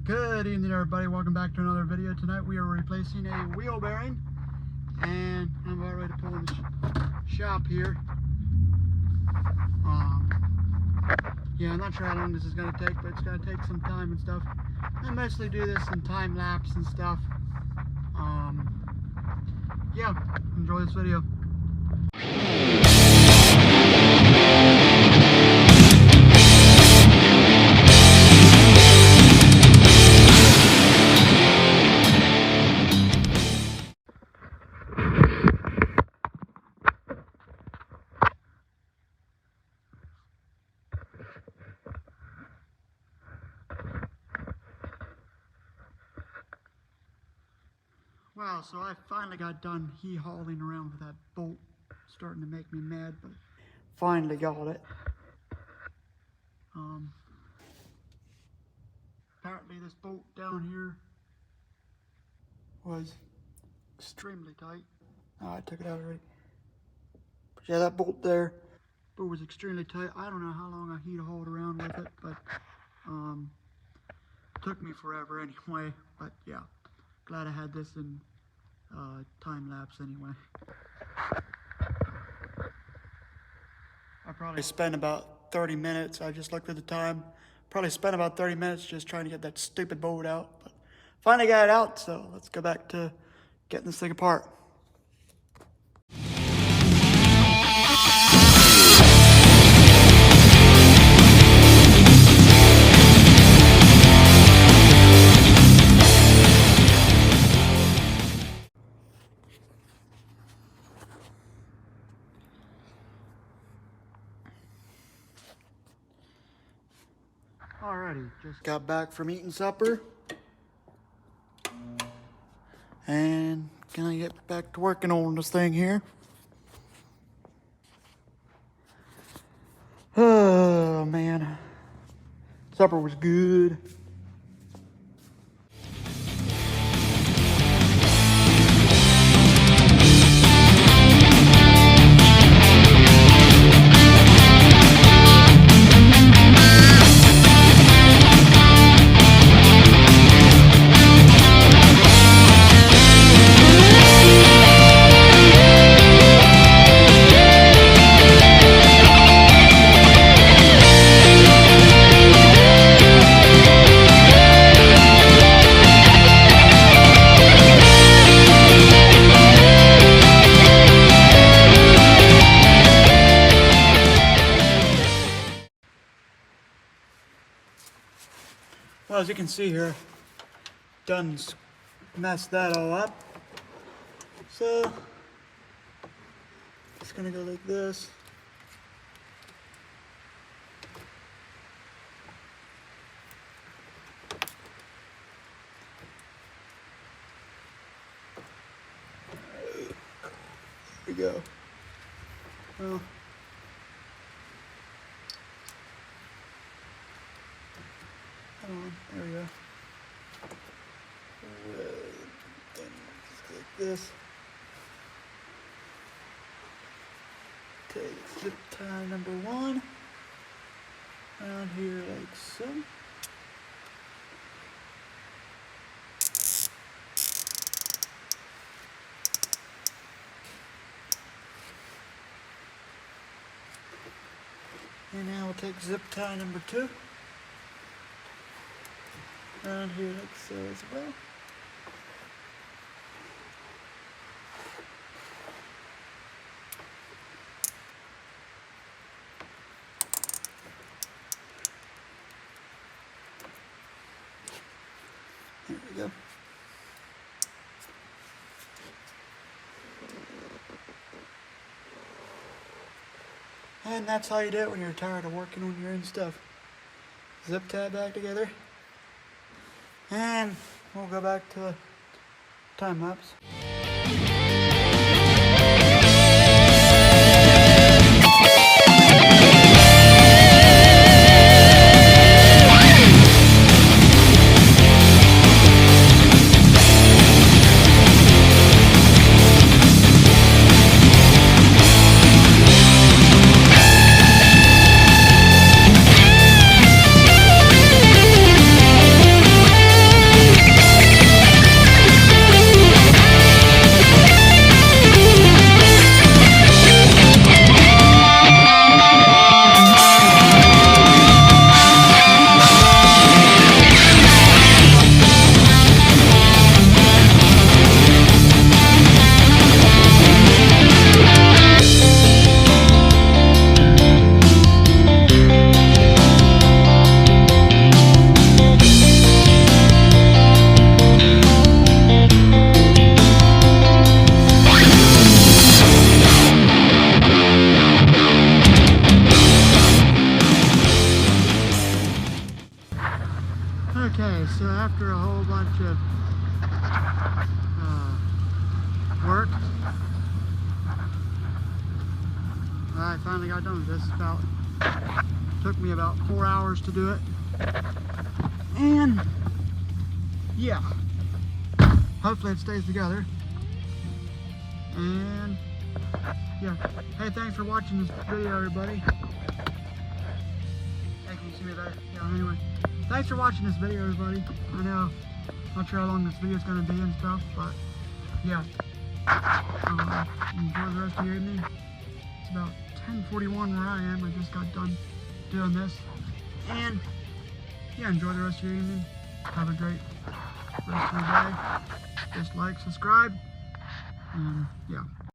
Good evening, everybody. Welcome back to another video. Tonight we are replacing a wheel bearing, and I'm about ready to pull in the shop here. Yeah, I'm not sure how long this is going to take, but it's going to take some time and stuff. I mostly do this in time lapse and stuff. Yeah, enjoy this video. Wow, so I finally got done hauling around with that bolt. Starting to make me mad, but finally got it. Apparently this bolt down here was extremely tight. Oh, I took it out already. But yeah, that bolt there was extremely tight. I don't know how long I hauled around with it, but took me forever anyway. But yeah, glad I had this in time lapse anyway. I probably spent about 30 minutes. I just looked at the time. Probably spent about 30 minutes just trying to get that stupid bolt out. But finally got it out, so let's go back to getting this thing apart. Alrighty, just got back from eating supper. And gonna get back to working on this thing here. Oh man, supper was good. Well, as you can see here, done messed that all up. So it's gonna go like this. There we go. Well, there we go. Just like this. Take zip tie number 1 around here like so. And now we'll take zip tie number 2 around here like so as well. There we go. And that's how you do it when you're tired of working on your own stuff. Zip tie back together. And we'll go back to time lapse. Okay, so after a whole bunch of work, I finally got done with this. Took me about 4 hours to do it. And yeah, hopefully it stays together. And yeah, hey, thanks for watching this video, everybody. Hey, can you see me there? Yeah, anyway, thanks for watching this video, everybody. I know, not sure how long this video is going to be and stuff, but yeah, enjoy the rest of your evening. It's about 10:41 where I am. I just got done doing this, and yeah, enjoy the rest of your evening. Have a great rest of your day. Just like, subscribe, and yeah.